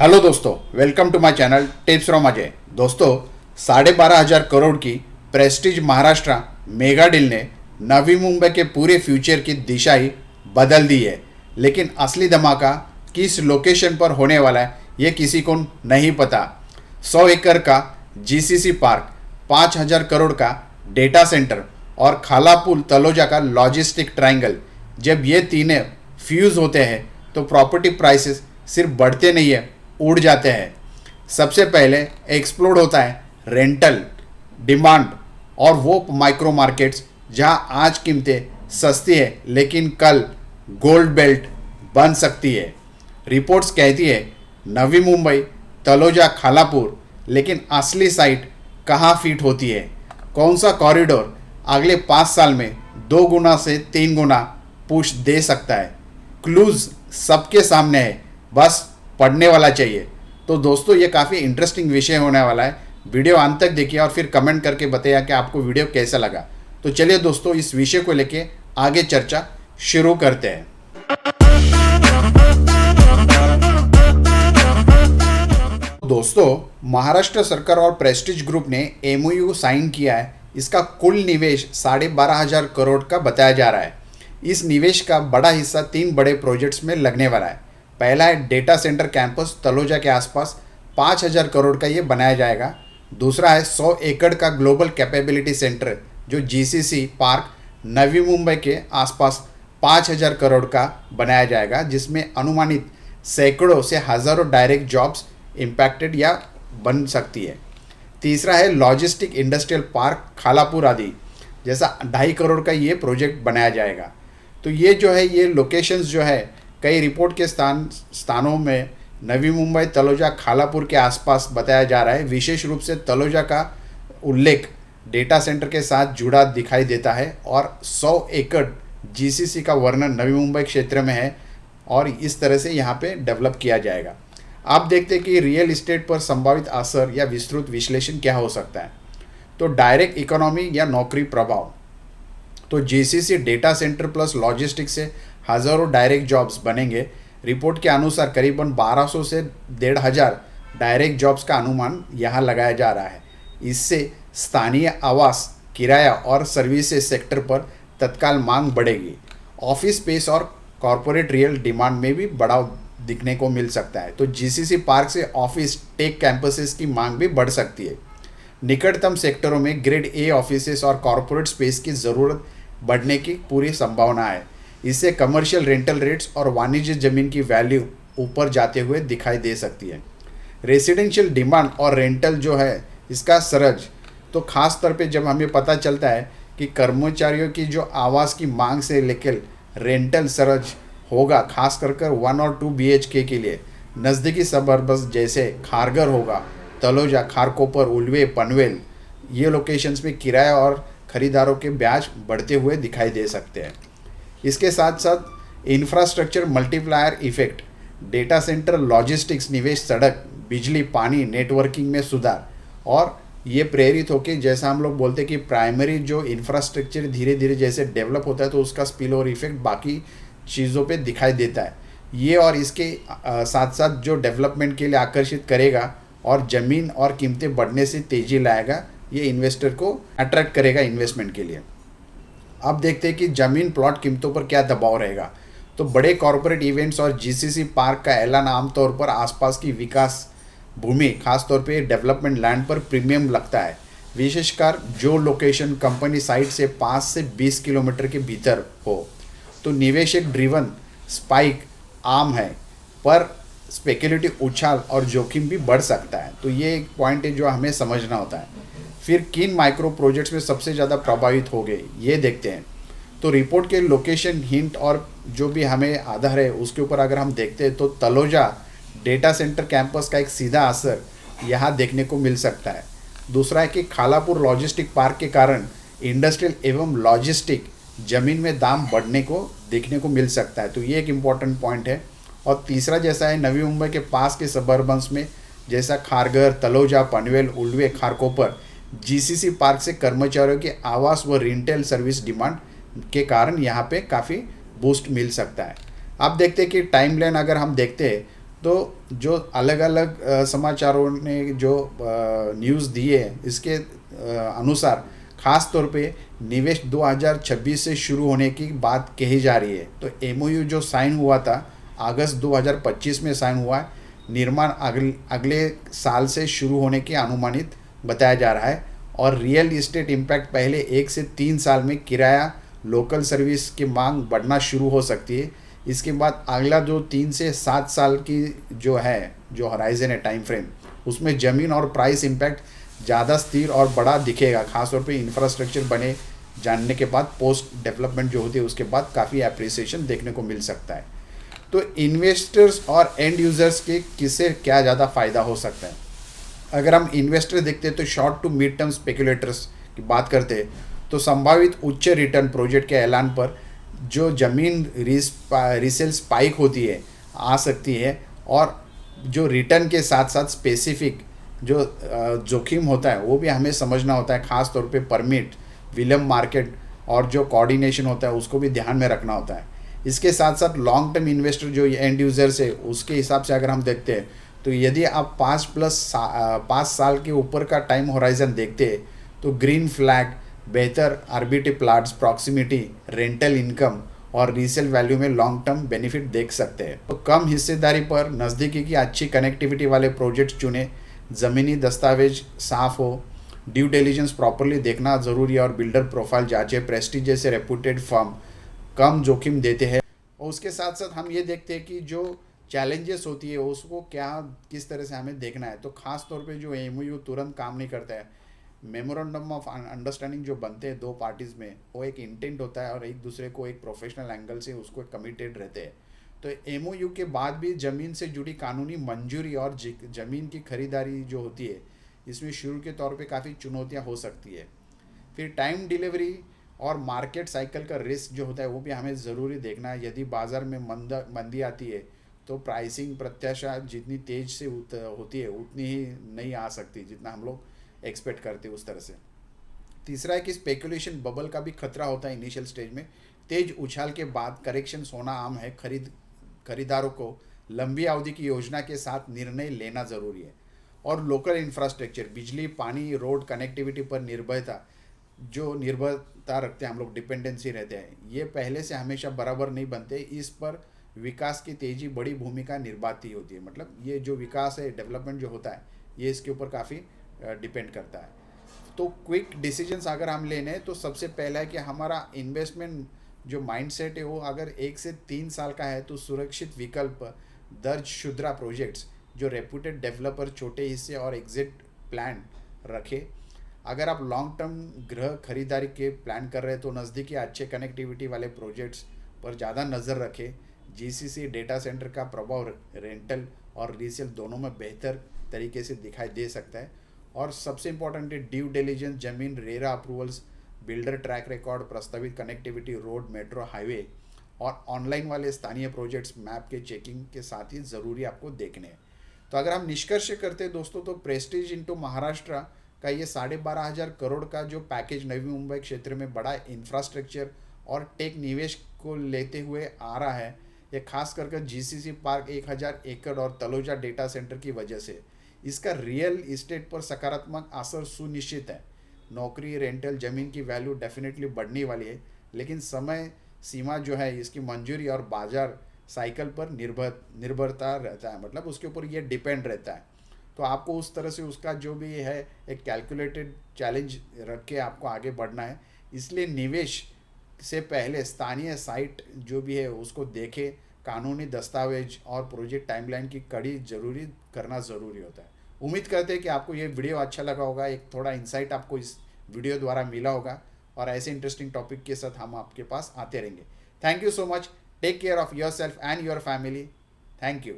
Hello दोस्तों, welcome to my channel tips from Ajay. दोस्तों, 12,500 करोड़ की प्रेस्टीज महाराष्ट्र मेगा डील ने नवी मुंबई के पूरे फ्यूचर की दिशा ही बदल दी है। लेकिन असली धमाका किस लोकेशन पर होने वाला है ये किसी को नहीं पता। 100 एकड़ का जीसीसी पार्क, 5,000 करोड़ का डेटा सेंटर और खालापुल तलोजा का लॉजिस्टिक ट्रायंगल, जब ये तीनों फ्यूज़ होते हैं तो प्रॉपर्टी प्राइसेस सिर्फ बढ़ते नहीं है, उड़ जाते हैं। सबसे पहले एक्सप्लोड होता है रेंटल डिमांड और वो माइक्रो मार्केट्स जहां आज कीमतें सस्ती है लेकिन कल गोल्ड बेल्ट बन सकती है। रिपोर्ट्स कहती है नवी मुंबई तलोजा खालापुर, लेकिन असली साइट कहाँ फिट होती है? कौन सा कॉरिडोर अगले 5 साल में 2 गुना से 3 गुना पुश दे सकता है? क्लूज सबके सामने है, बस पढ़ने वाला चाहिए। तो दोस्तों, ये काफ़ी इंटरेस्टिंग विषय होने वाला है। वीडियो अंत तक देखिए और फिर कमेंट करके बताइए कि आपको वीडियो कैसा लगा। तो चलिए दोस्तों, इस विषय को लेके आगे चर्चा शुरू करते हैं। दोस्तों, महाराष्ट्र सरकार और प्रेस्टीज ग्रुप ने एमओयू साइन किया है। इसका कुल निवेश 12,500 करोड़ का बताया जा रहा है। इस निवेश का बड़ा हिस्सा 3 बड़े प्रोजेक्ट्स में लगने वाला है। पहला है डेटा सेंटर कैंपस तलोजा के आसपास, 5,000 करोड़ का ये बनाया जाएगा। दूसरा है 100 एकड़ का ग्लोबल कैपेबिलिटी सेंटर जो जीसीसी पार्क नवी मुंबई के आसपास 5,000 करोड़ का बनाया जाएगा, जिसमें अनुमानित सैकड़ों से हज़ारों डायरेक्ट जॉब्स इम्पैक्टेड या बन सकती है। तीसरा है लॉजिस्टिक इंडस्ट्रियल पार्क खालापुर आदि, जैसा 2.5 करोड़ का ये प्रोजेक्ट बनाया जाएगा। तो ये जो है, ये लोकेशंस जो है कई रिपोर्ट के स्थानों में नवी मुंबई तलोजा खालापुर के आसपास बताया जा रहा है। विशेष रूप से तलोजा का उल्लेख डेटा सेंटर के साथ जुड़ा दिखाई देता है और 100 एकड़ जीसीसी का वर्णन नवी मुंबई क्षेत्र में है और इस तरह से यहाँ पे डेवलप किया जाएगा। आप देखते हैं कि रियल इस्टेट पर संभावित असर या विस्तृत विश्लेषण क्या हो सकता है। तो डायरेक्ट इकोनॉमी या नौकरी प्रभाव, तो GCC data centre plus logistics से हज़ारों डायरेक्ट जॉब्स बनेंगे। रिपोर्ट के अनुसार करीबन 1200 से 1,500 डायरेक्ट जॉब्स का अनुमान यहाँ लगाया जा रहा है। इससे स्थानीय आवास, किराया और सर्विसेज सेक्टर पर तत्काल मांग बढ़ेगी। ऑफिस स्पेस और कॉरपोरेट रियल डिमांड में भी बढ़ाव दिखने को मिल सकता है। तो जीसीसी पार्क से ऑफिस टेक कैंपसेस की मांग भी बढ़ सकती है। निकटतम सेक्टरों में ग्रेड ए ऑफिसेस और कॉरपोरेट स्पेस की ज़रूरत बढ़ने की पूरी संभावना है। इससे कमर्शियल रेंटल रेट्स और वाणिज्य जमीन की वैल्यू ऊपर जाते हुए दिखाई दे सकती है। रेसिडेंशियल डिमांड और रेंटल जो है इसका सरज, तो ख़ास तौर पे जब हमें पता चलता है कि कर्मचारियों की जो आवास की मांग से लेकर रेंटल सरज होगा, खास कर 1 और 2 BHK के लिए नज़दीकी सबर्ब्स जैसे खारघर होगा, तलोजा, खारकोपर, उल्वे, पनवेल, ये लोकेशंस में किराया और ख़रीदारों के ब्याज बढ़ते हुए दिखाई दे सकते हैं। इसके साथ साथ infrastructure multiplier effect, data centre, logistics निवेश, सड़क, बिजली, पानी, नेटवर्किंग में सुधार, और ये प्रेरित होकर जैसा हम लोग बोलते हैं कि प्राइमरी जो इंफ्रास्ट्रक्चर धीरे धीरे जैसे डेवलप होता है तो उसका स्पिल ओवर इफेक्ट बाकी चीज़ों पे दिखाई देता है। ये और इसके साथ साथ जो डेवलपमेंट के लिए आकर्षित करेगा और ज़मीन और कीमतें बढ़ने से तेज़ी लाएगा, ये इन्वेस्टर को अट्रैक्ट करेगा इन्वेस्टमेंट के लिए। अब देखते हैं कि ज़मीन प्लॉट कीमतों पर क्या दबाव रहेगा। तो बड़े कॉरपोरेट इवेंट्स और जीसीसी पार्क का ऐलान आमतौर पर आसपास की विकास भूमि, खासतौर पे डेवलपमेंट लैंड पर प्रीमियम लगता है, विशेषकर जो लोकेशन कंपनी साइट से 5 से 20 किलोमीटर के भीतर हो। तो निवेशक ड्रिवन स्पाइक आम है, पर स्पेकुलेटिव उछाल और जोखिम भी बढ़ सकता है। तो ये एक पॉइंट है जो हमें समझना होता है। फिर किन माइक्रो प्रोजेक्ट्स में सबसे ज़्यादा प्रभावित हो गए ये देखते हैं। तो रिपोर्ट के लोकेशन हिंट और जो भी हमें आधार है उसके ऊपर अगर हम देखते हैं तो तलोजा डेटा सेंटर कैंपस का एक सीधा असर यहाँ देखने को मिल सकता है। दूसरा है कि खालापुर लॉजिस्टिक पार्क के कारण इंडस्ट्रियल एवं लॉजिस्टिक ज़मीन में दाम बढ़ने को देखने को मिल सकता है। तो ये एक इम्पॉर्टेंट पॉइंट है। और तीसरा जैसा है नवी मुंबई के पास के सबर्बन्स में जैसा खारघर, तलोजा, पनवेल, उल्वे, खारकोपर, जीसीसी पार्क से कर्मचारियों के आवास व रेंटल सर्विस डिमांड के कारण यहाँ पे काफ़ी बूस्ट मिल सकता है। अब देखते हैं कि टाइमलाइन अगर हम देखते हैं तो जो अलग अलग समाचारों ने जो न्यूज़ दी है इसके अनुसार खास तौर पे निवेश 2026 से शुरू होने की बात कही जा रही है। तो एमओयू जो साइन हुआ था अगस्त 2025 में साइन हुआ है, निर्माण अगले साल से शुरू होने की अनुमानित बताया जा रहा है। और रियल इस्टेट इम्पैक्ट पहले 1 से 3 साल में किराया लोकल सर्विस की मांग बढ़ना शुरू हो सकती है। इसके बाद अगला जो 3 से 7 साल की जो है जो हराइजन है टाइम फ्रेम, उसमें ज़मीन और प्राइस इम्पैक्ट ज़्यादा स्थिर और बड़ा दिखेगा, खासतौर पे इंफ्रास्ट्रक्चर बने जानने के बाद पोस्ट डेवलपमेंट जो होती है उसके बाद काफ़ी अप्रिसिएशन देखने को मिल सकता है। तो इन्वेस्टर्स और एंड यूज़र्स के किससे क्या ज़्यादा फ़ायदा हो सकता है? अगर हम इन्वेस्टर देखते हैं तो short to mid term speculators की बात करते हैं तो संभावित उच्च रिटर्न प्रोजेक्ट के ऐलान पर जो ज़मीन रीसेल स्पाइक होती है आ सकती है, और जो रिटर्न के साथ साथ स्पेसिफिक जो जोखिम होता है वो भी हमें समझना होता है, ख़ास तौर पे परमिट विलम्ब मार्केट और जो कोऑर्डिनेशन होता है उसको भी ध्यान में रखना होता है। इसके साथ साथ लॉन्ग टर्म इन्वेस्टर जो एंड यूज़र्स है उसके हिसाब से अगर हम देखते हैं तो यदि आप 5 साल के ऊपर का टाइम होराइजन देखते हैं तो ग्रीन फ्लैग, बेहतर RBT plots, proximity, rental income और रीसेल वैल्यू में लॉन्ग टर्म बेनिफिट देख सकते हैं। तो कम हिस्सेदारी पर नज़दीकी की अच्छी कनेक्टिविटी वाले प्रोजेक्ट्स चुने, ज़मीनी दस्तावेज साफ हो, ड्यू डिलिजेंस प्रॉपरली देखना ज़रूरी है और बिल्डर प्रोफाइल जांचे, प्रेस्टीज जैसे रेपुटेड फर्म कम जोखिम देते हैं। और उसके साथ साथ हम ये देखते हैं कि जो चैलेंजेस होती है उसको क्या किस तरह से हमें देखना है। तो ख़ास तौर पे जो एमओयू तुरंत काम नहीं करता है, मेमोरेंडम ऑफ अंडरस्टैंडिंग जो बनते हैं दो पार्टीज़ में, वो एक इंटेंट होता है और एक दूसरे को एक प्रोफेशनल एंगल से उसको कमिटेड रहते हैं। तो एमओयू के बाद भी ज़मीन से जुड़ी कानूनी मंजूरी और ज़मीन की खरीदारी जो होती है इसमें शुरू के तौर पे काफ़ी चुनौतियाँ हो सकती है। फिर टाइम डिलीवरी और मार्केट साइकिल का रिस्क जो होता है वो भी हमें ज़रूरी देखना है। यदि बाज़ार में मंदी आती है तो प्राइसिंग प्रत्याशा जितनी तेज़ से होती है उतनी ही नहीं आ सकती जितना हम लोग एक्सपेक्ट करते हैं उस तरह से। तीसरा है कि स्पेकुलेशन बबल का भी खतरा होता है इनिशियल स्टेज में। तेज उछाल के बाद करेक्शन होना आम है। खरीदारों को लंबी अवधि की योजना के साथ निर्णय लेना ज़रूरी है। और लोकल इंफ्रास्ट्रक्चर, बिजली, पानी, रोड कनेक्टिविटी पर निर्भरता रखते हैं हम लोग, डिपेंडेंसी रहते हैं, ये पहले से हमेशा बराबर नहीं बनते। इस पर विकास की तेज़ी बड़ी भूमिका निभाती होती है। मतलब ये जो विकास है, डेवलपमेंट जो होता है, ये इसके ऊपर काफ़ी डिपेंड करता है। तो क्विक डिसीजंस अगर हम लेने तो सबसे पहला है कि हमारा इन्वेस्टमेंट जो माइंडसेट है वो अगर 1 से 3 साल का है तो सुरक्षित विकल्प, दर्ज शुद्रा प्रोजेक्ट्स, जो रेप्यूटेड डेवलपर, छोटे हिस्से और एग्जिट प्लान रखे। अगर आप लॉन्ग टर्म गृह खरीदारी के प्लान कर रहे हैं तो नज़दीकी अच्छे कनेक्टिविटी वाले प्रोजेक्ट्स पर ज़्यादा नज़र रखें। जीसीसी डेटा सेंटर का प्रभाव रेंटल और रीसेल दोनों में बेहतर तरीके से दिखाई दे सकता है। और सबसे इम्पोर्टेंट है ड्यू डिलिजेंस, ज़मीन, RERA approvals, builder track record, प्रस्तावित कनेक्टिविटी, रोड, मेट्रो, हाईवे और ऑनलाइन वाले स्थानीय प्रोजेक्ट्स मैप के चेकिंग के साथ ही ज़रूरी आपको देखने हैं। तो अगर हम निष्कर्ष करते हैं दोस्तों तो प्रेस्टीज इनटू महाराष्ट्र का ये 12,500 करोड़ का जो पैकेज नवी मुंबई क्षेत्र में बड़ा इंफ्रास्ट्रक्चर और टेक निवेश को लेते हुए आ रहा है, ये खास करके जीसीसी पार्क 1,000 एकड़ और तलोजा डेटा सेंटर की वजह से इसका रियल इस्टेट पर सकारात्मक असर सुनिश्चित है। नौकरी, रेंटल, ज़मीन की वैल्यू डेफिनेटली बढ़ने वाली है, लेकिन समय सीमा जो है इसकी मंजूरी और बाजार साइकिल पर निर्भरता रहता है। मतलब उसके ऊपर ये डिपेंड रहता है। तो आपको उस तरह से उसका जो भी है एक कैलकुलेटेड चैलेंज रख के आपको आगे बढ़ना है। इसलिए निवेश से पहले स्थानीय साइट जो भी है उसको देखें, कानूनी दस्तावेज और प्रोजेक्ट टाइमलाइन की कड़ी जरूरी करना ज़रूरी होता है। उम्मीद करते हैं कि आपको ये वीडियो अच्छा लगा होगा, एक थोड़ा इंसाइट आपको इस वीडियो द्वारा मिला होगा और ऐसे इंटरेस्टिंग टॉपिक के साथ हम आपके पास आते रहेंगे। Thank you so much. Take care of yourself and your family. Thank you.